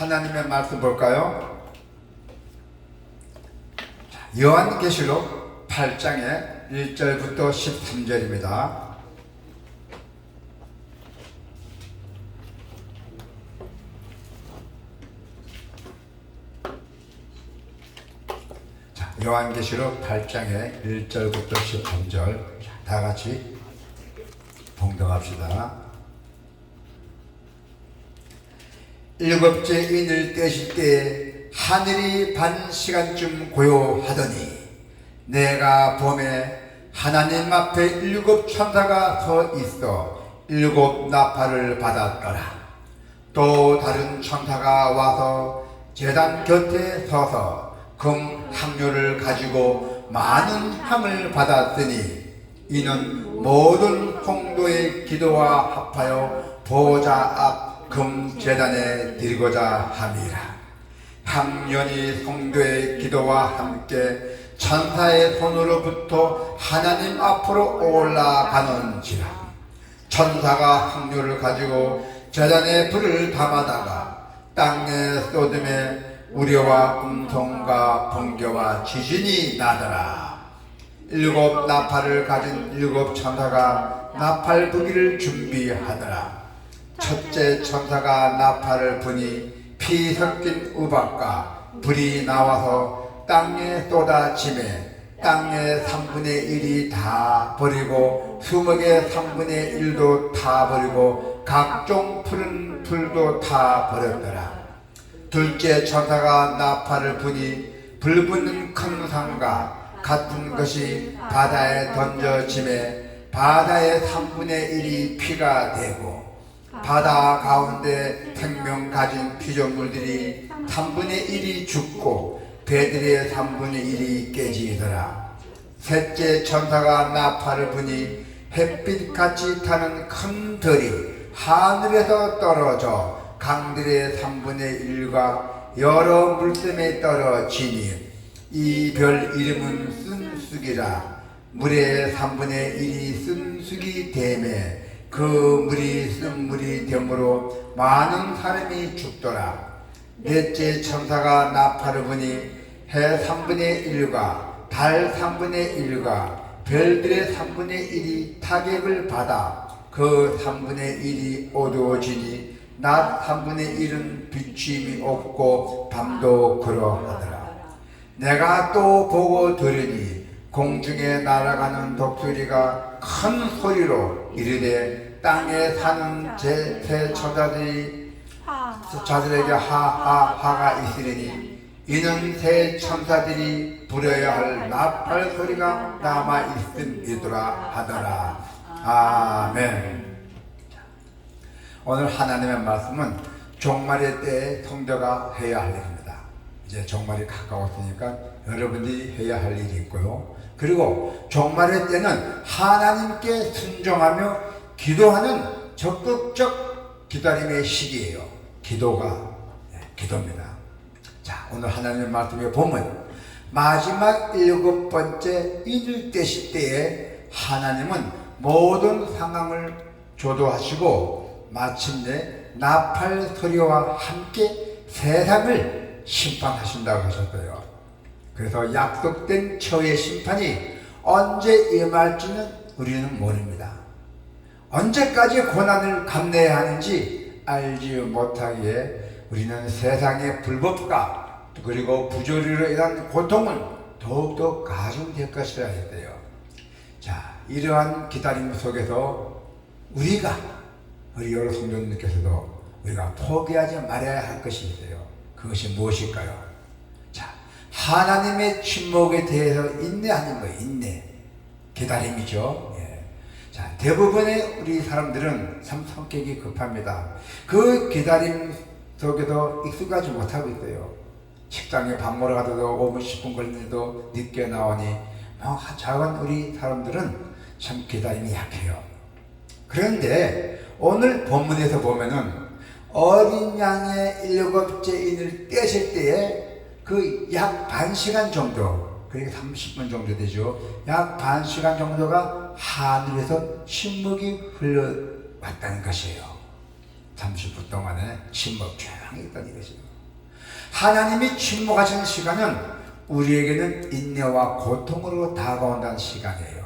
하나님의 말씀 볼까요? 요한계시록 8장의 1절부터 13절입니다. 요한계시록 8장의 1절부터 13절 다 같이 봉독합시다. 일곱째 인을 떼실 때에 하늘이 반 시간쯤 고요하더니 내가 보매 하나님 앞에 일곱 천사가 서 있어 일곱 나팔을 받았더라. 또 다른 천사가 와서 제단 곁에 서서 금 향료를 가지고 많은 향을 받았으니 이는 모든 성도의 기도와 합하여 보좌 앞 금 제단에 드리고자 함이라. 향연이 성도의 기도와 함께 천사의 손으로부터 하나님 앞으로 올라가는지라. 천사가 향료를 가지고 제단에 불을 담아다가 땅에 쏟음에 우려와 음성과 번개와 지진이 나더라. 일곱 나팔을 가진 일곱 천사가 나팔 부기를 준비하더라. 첫째 천사가 나팔을 부니 피 섞인 우박과 불이 나와서 땅에 쏟아지매 땅의 3분의 1이 다 버리고 수목의 3분의 1도 다 버리고 각종 푸른 풀도 다 버렸더라. 둘째 천사가 나팔을 부니 불붙는 큰 상과 같은 것이 바다에 던져짐에 바다의 3분의 1이 피가 되고 바다 가운데 생명 가진 피조물들이 3분의 1이 죽고 배들의 3분의 1이 깨지더라. 셋째 천사가 나팔을 부니 햇빛같이 타는 큰 별이 하늘에서 떨어져 강들의 3분의 1과 여러 물샘에 떨어지니 이 별 이름은 쓴쑥이라. 물의 3분의 1이 쓴쑥이 되매 그 물이 쓴물이 되므로 많은 사람이 죽더라. 넷째 천사가 나팔을 부니 해 3분의 1과 달 3분의 1과 별들의 3분의 1이 타격을 받아 그 3분의 1이 어두워지니 낮 3분의 1은 비침이 없고 밤도 그러하더라. 내가 또 보고 들으니 공중에 날아가는 독수리가 큰 소리로 이르되 땅에 사는 제 자들에게 하하하가 있으리니 이는 새 천사들이 부려야 할 나팔 소리가 남아 있음이더라 하더라. 아멘. 오늘 하나님의 말씀은 종말의 때에 성도가 해야 할 일입니다. 이제 종말이 가까웠으니까 여러분들이 해야 할 일이 있고요. 그리고 종말의 때는 하나님께 순종하며 기도하는 적극적 기다림의 시기예요. 기도입니다. 자, 오늘 하나님의 말씀에 보면 마지막 일곱 번째 인을 떼실 때에 하나님은 모든 상황을 조도하시고 마침내 나팔 소리와 함께 세상을 심판하신다고 하셨어요. 그래서 약속된 처의 심판이 언제 임할지는 우리는 모릅니다. 언제까지 고난을 감내해야 하는지 알지 못하기에 우리는 세상의 불법과 그리고 부조리로 인한 고통은 더욱더 가중될 것이라 했대요. 자, 이러한 기다림 속에서 우리 여러 성도님께서도 우리가 포기하지 말아야 할 것이 있어요. 그것이 무엇일까요? 자, 하나님의 침묵에 대해서 인내하는 거예요. 인내. 기다림이죠. 자, 대부분의 우리 사람들은 참 성격이 급합니다. 그 기다림 속에도 익숙하지 못하고 있어요. 식당에 밥 먹으러 가도 5분 10분 걸리는데도 늦게 나오니 작은 우리 사람들은 참 기다림이 약해요. 그런데 오늘 본문에서 보면은 어린 양의 일곱째 인을 떼실 때에 그 약 반 시간 정도, 그러니까 30분 정도 되죠. 약 반 시간 정도가 하늘에서 침묵이 흘러왔다는 것이에요. 30분 동안에 침묵 조용히 있던 이것이요. 하나님이 침묵하시는 시간은 우리에게는 인내와 고통으로 다가온다는 시간이에요.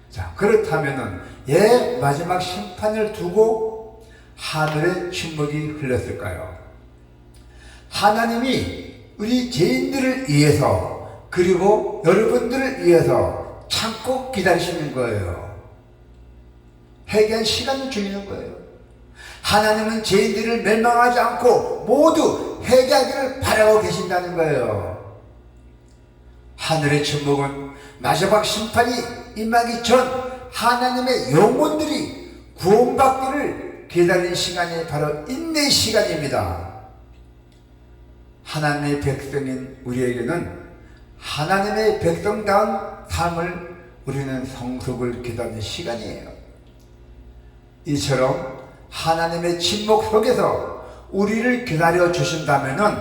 자, 그렇다면은 왜 마지막 심판을 두고 하늘의 침묵이 흘렀을까요? 하나님이 우리 죄인들을 위해서, 그리고 여러분들을 위해서 참고 기다리시는 거예요. 회개한 시간을 주시는 거예요. 하나님은 죄인들을 멸망하지 않고 모두 회개하기를 바라고 계신다는 거예요. 하늘의 침묵은 마지막 심판이 임하기 전 하나님의 영혼들이 구원받기를 기다리는 시간이 바로 인내의 시간입니다. 하나님의 백성인 우리에게는 하나님의 백성다운 삶을 우리는 성숙을 기다리는 시간이에요. 이처럼 하나님의 침묵 속에서 우리를 기다려 주신다면은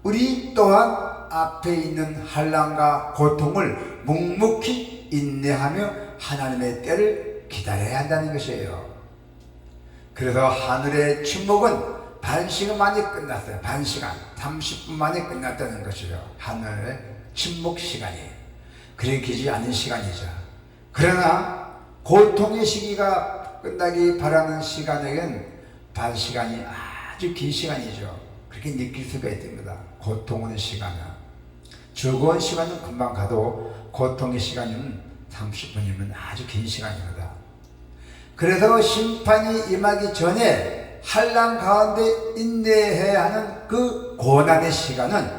우리 또한 앞에 있는 환난과 고통을 묵묵히 인내하며 하나님의 때를 기다려야 한다는 것이에요. 그래서 하늘의 침묵은 반시간 만에 끝났어요. 반시간 30분 만에 끝났다는 것이죠. 하늘의 침묵 시간이 그리 길지 않은 시간이죠. 그러나 고통의 시기가 끝나기 바라는 시간에겐 반시간이 아주 긴 시간이죠. 그렇게 느낄 수가 있습니다. 고통의 시간은, 즐거운 시간은 금방 가도 고통의 시간은 30분이면 아주 긴 시간입니다. 그래서 심판이 임하기 전에 환난 가운데 인내해야 하는 그 고난의 시간은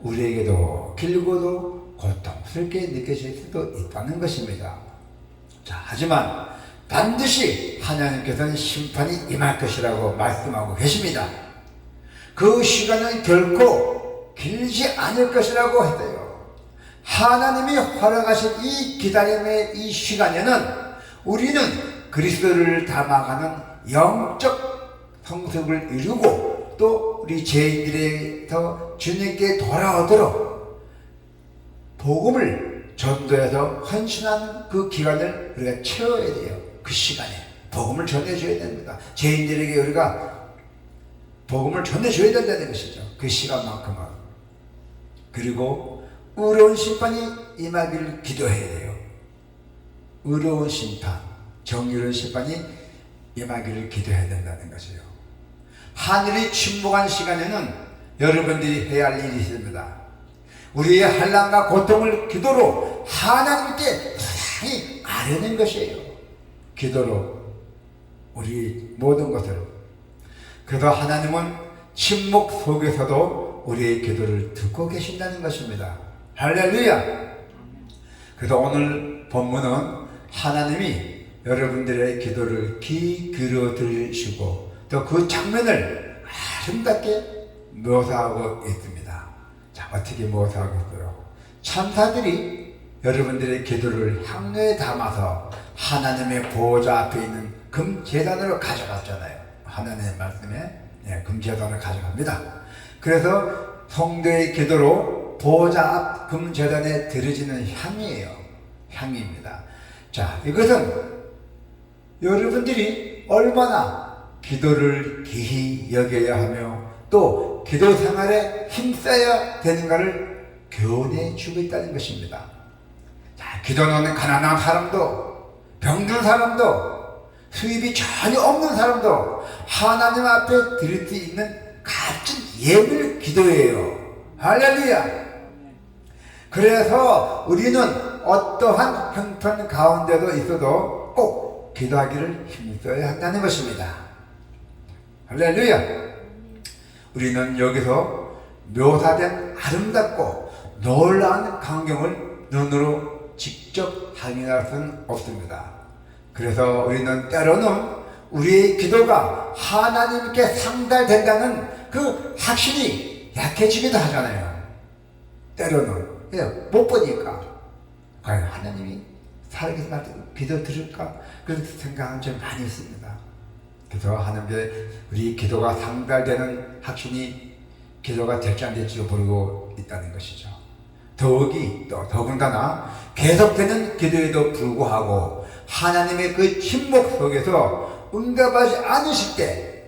우리에게도 길고도 고통스럽게 느껴질 수도 있다는 것입니다. 자, 하지만 반드시 하나님께서는 심판이 임할 것이라고 말씀하고 계십니다. 그 시간은 결코 길지 않을 것이라고 했어요. 하나님이 허락하신 이 기다림의 이 시간에는 우리는 그리스도를 닮아가는 영적 성숙을 이루고 또 우리 죄인들에서 주님께 돌아오도록 복음을 전도해서 헌신하는 그 기간을 우리가 채워야 돼요. 그 시간에 복음을 전해줘야 됩니다. 죄인들에게 우리가 복음을 전해줘야 된다는 것이죠. 그 시간만큼은. 그리고 의로운 심판이 임하기를 기도해야 돼요. 의로운 심판, 정의로운 심판이 임하기를 기도해야 된다는 것이에요. 하늘이 침묵한 시간에는 여러분들이 해야 할 일이 있습니다. 우리의 환난과 고통을 기도로 하나님께 사랑히 아뢰는 것이에요. 기도로 우리 모든 것을. 그래서 하나님은 침묵 속에서도 우리의 기도를 듣고 계신다는 것입니다. 할렐루야. 그래서 오늘 본문은 하나님이 여러분들의 기도를 귀 기울여 들으시고 또 그 장면을 아름답게 묘사하고 있습니다. 자, 어떻게 묘사하고 있어요? 천사들이 여러분들의 기도를 향로에 담아서 하나님의 보호자 앞에 있는 금제단으로 가져갔잖아요. 하나님의 말씀에 금제단을 가져갑니다. 그래서 성도의 기도로 보호자 앞 금제단에 들어지는 향이에요. 향입니다. 자, 이것은 여러분들이 얼마나 기도를 기히 여겨야 하며 또 기도 생활에 힘써야 되는가를 교훈해 주고 있다는 것입니다. 자, 기도는 가난한 사람도, 병든 사람도, 수입이 전혀 없는 사람도 하나님 앞에 드릴 수 있는 값진 예물 기도예요. 할렐루야. 그래서 우리는 어떠한 형편 가운데도 있어도 꼭 기도하기를 힘써야 한다는 것입니다. 할렐루야. 우리는 여기서 묘사된 아름답고 놀라운 광경을 눈으로 직접 확인할 수는 없습니다. 그래서 우리는 때로는 우리의 기도가 하나님께 상달된다는 그 확신이 약해지기도 하잖아요. 때로는 못 보니까 과연 하나님이 살아계신 날 기도 들을까? 그런 생각은 좀 많이 있습니다. 그래서 하나님께 우리 기도가 상달되는 확신이 기도가 될지 안 될지 모르고 있다는 것이죠. 더군다나 계속되는 기도에도 불구하고 하나님의 그 침묵 속에서 응답하지 않으실 때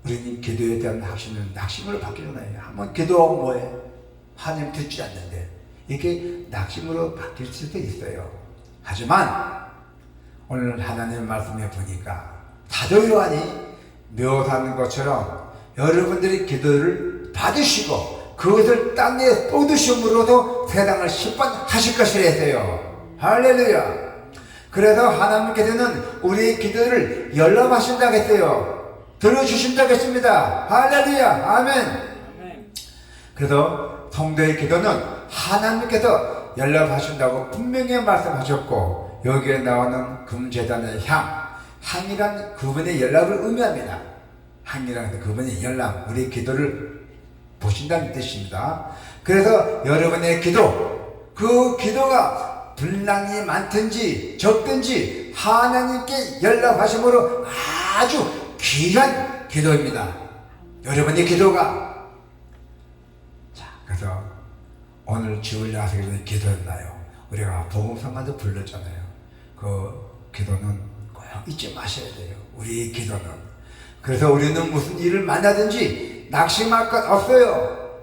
우리는 기도에 대한 확신은 낙심으로 바뀌잖아요. 한번 기도하면 뭐해? 하나님 듣지 않는데 이렇게 낙심으로 바뀔 수도 있어요. 하지만 오늘 하나님 말씀에 보니까 사도 요한이 묘사하는 것처럼 여러분들이 기도를 받으시고 그것을 땅에 쏟으심으로도 세상을 심판하실 것이라 했어요. 할렐루야. 그래서 하나님께서는 우리의 기도를 연락하신다고 했어요. 들어주신다고 했습니다. 할렐루야. 아멘. 그래서 성도의 기도는 하나님께서 연락하신다고 분명히 말씀하셨고, 여기에 나오는 금제단의 향이란 그분의 연락을 의미합니다. 향이란 그분의 연락, 우리의 기도를 보신다는 뜻입니다. 그래서 여러분의 기도, 그 기도가 분량이 많든지 적든지 하나님께 연락하심으로 아주 귀한 기도입니다. 여러분의 기도가. 자, 그래서 오늘 주일 야식의 기도였나요? 우리가 복음성가도 불렀잖아요. 그 기도는 꼭 잊지 마셔야 돼요. 우리의 기도는. 그래서 우리는 무슨 일을 만나든지 낙심할 것 없어요.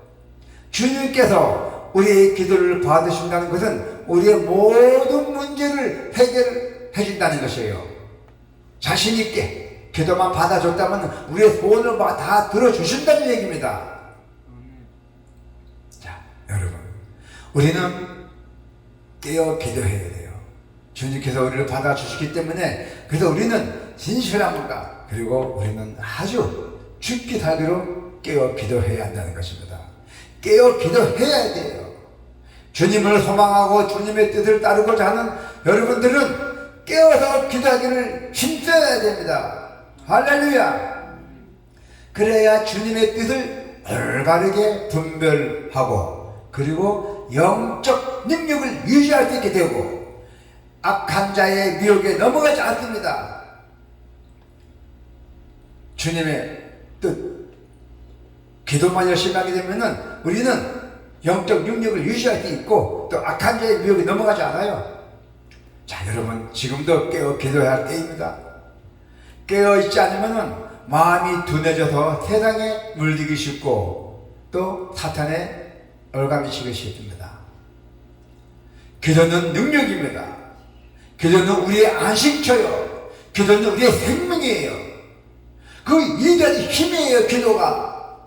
주님께서 우리의 기도를 받으신다는 것은 우리의 모든 문제를 해결해 준다는 것이에요. 자신 있게 기도만 받아줬다면 우리의 소원을 다 들어주신다는 얘기입니다. 자, 여러분, 우리는 깨어 기도해야 돼요. 주님께서 우리를 받아주시기 때문에, 그래서 우리는 진실함과, 그리고 우리는 아주 죽기 살기로 깨어 기도해야 한다는 것입니다. 깨어 기도해야 돼요. 주님을 소망하고 주님의 뜻을 따르고자 하는 여러분들은 깨어서 기도하기를 힘써야 됩니다. 할렐루야. 그래야 주님의 뜻을 올바르게 분별하고, 그리고 영적 능력을 유지할 수 있게 되고, 악한 자의 미혹에 넘어가지 않습니다. 주님의 뜻, 기도만 열심히 하게 되면은 우리는 영적 능력을 유지할 수 있고, 또 악한 자의 미혹에 넘어가지 않아요. 자, 여러분, 지금도 깨어 기도해야 할 때입니다. 깨어 있지 않으면은 마음이 둔해져서 세상에 물들기 쉽고, 또 사탄에 얼감이시기 쉽습니다. 기도는 능력입니다. 기도는 우리의 안식처요. 기도는 우리의 생명이에요. 그 위대한 힘이에요. 기도가.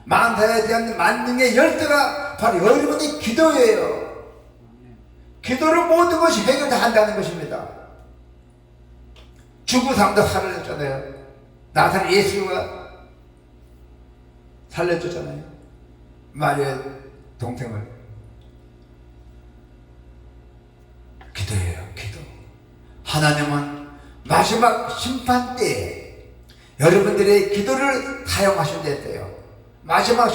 만사에 대한 만능의 열쇠가 바로 여러분의 기도예요. 기도로 모든 것이 해결한다는 것입니다. 죽은 사람도 살려줬잖아요. 나사렛 예수가 살려줬잖아요. 마리아의 동생을. 기도예요. 기도. 하나님은 마지막 심판 때에 여러분들의 기도를 사용하신댔어요. 마지막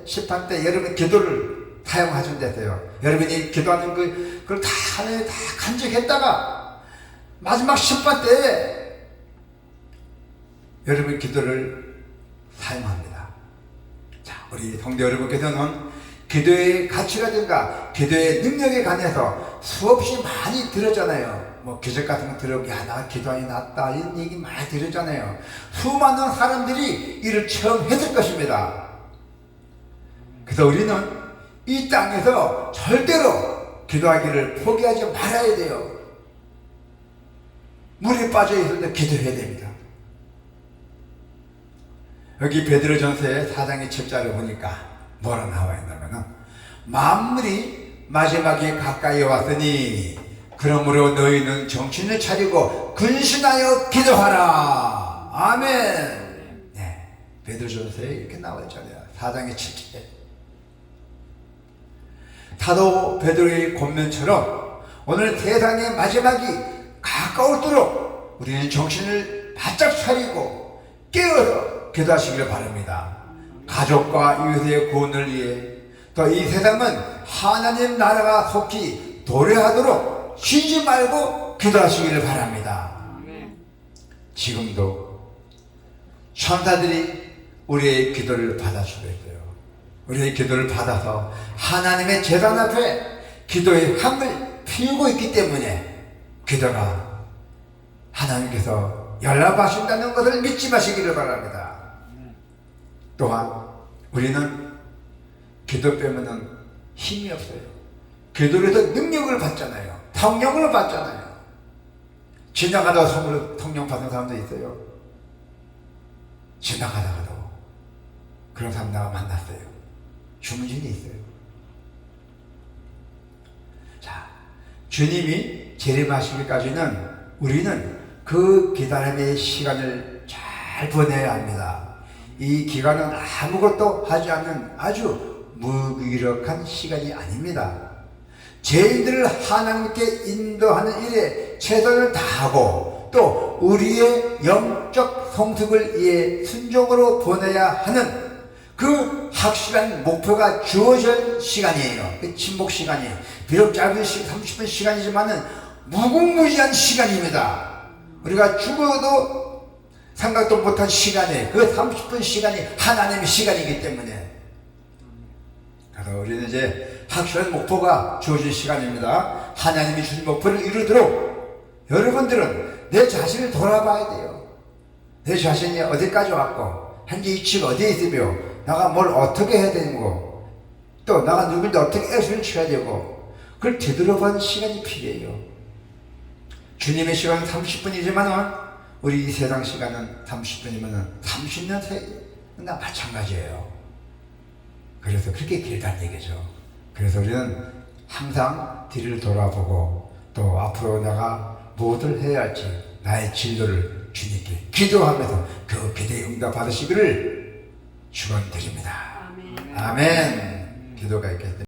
심판 때 여러분 기도를 사용하신댔어요. 여러분이 기도하는 그걸 다 하나님이 다 간직했다가 마지막 심판 때에 여러분 기도를 사용합니다. 자, 우리 성도 여러분께서는 기도의 가치라든가 기도의 능력에 관해서 수없이 많이 들었잖아요. 뭐 기적 같은 거 들었고, 야, 나 기도하니 낫다, 이런 얘기 많이 들었잖아요. 수많은 사람들이 이를 처음 했을 것입니다. 그래서 우리는 이 땅에서 절대로 기도하기를 포기하지 말아야 돼요. 물에 빠져 있을 때 기도해야 됩니다. 여기 베드로전서의 4장의 7절을 보니까 뭐라 나와 있냐면은, 만물이 마지막에 가까이 왔으니 그러므로 너희는 정신을 차리고 근신하여 기도하라. 아멘. 네, 베드로전서에 이렇게 나와 있잖아요. 4장의 7절. 사도 베드로의 권면처럼 오늘 세상의 마지막이 가까울수록 우리는 정신을 바짝 차리고 깨어서 기도하시기를 바랍니다. 가족과 이웃의 구원을 위해, 또 이 세상은 하나님 나라가 속히 도래하도록 쉬지 말고 기도하시기를 바랍니다. 지금도 천사들이 우리의 기도를 받아주고 있어요. 우리의 기도를 받아서 하나님의 제단 앞에 기도의 향을 피우고 있기 때문에 기도가 하나님께서 연락하신다는 것을 믿지 마시기를 바랍니다. 또한 우리는 기도 빼면은 힘이 없어요. 기도를 해서 능력을 받잖아요. 통력을 받잖아요. 지나가다가 선물로 통력 받는 사람도 있어요. 지나가다가도 그런 사람 내가 만났어요. 주문진이 있어요. 자, 주님이 재림하시기까지는 우리는 그 기다림의 시간을 잘 보내야 합니다. 이 기간은 아무것도 하지 않는 아주 무기력한 시간이 아닙니다. 죄인들을 하나님께 인도하는 일에 최선을 다하고 또 우리의 영적 성숙을 위해 순종으로 보내야 하는 그 확실한 목표가 주어진 시간이에요. 그 침묵 시간이 비록 짧은 30분 시간이지만은 무궁무진한 시간입니다. 우리가 죽어도 생각도 못한 시간에 그 30분 시간이 하나님의 시간이기 때문에, 그래서 우리는 이제 확실한 목표가 주어진 시간입니다. 하나님이 주신 목표를 이루도록 여러분들은 내 자신을 돌아봐야 돼요. 내 자신이 어디까지 왔고 현재 위치가 어디에 있으며 내가 뭘 어떻게 해야 되는 거, 또 내가 누구인데 어떻게 애를 쳐야 되고, 그걸 되돌아보는 시간이 필요해요. 주님의 시간은 30분이지만 우리 이 세상 시간은 30분이면 30년 나 마찬가지예요. 그래서 그렇게 길다는 얘기죠. 그래서 우리는 항상 뒤를 돌아보고 또 앞으로 내가 무엇을 해야 할지 나의 진로를 주님께 기도하면서 그 기도에 응답 받으시기를 축원드립니다. 아멘. 기도가 있겠습니다.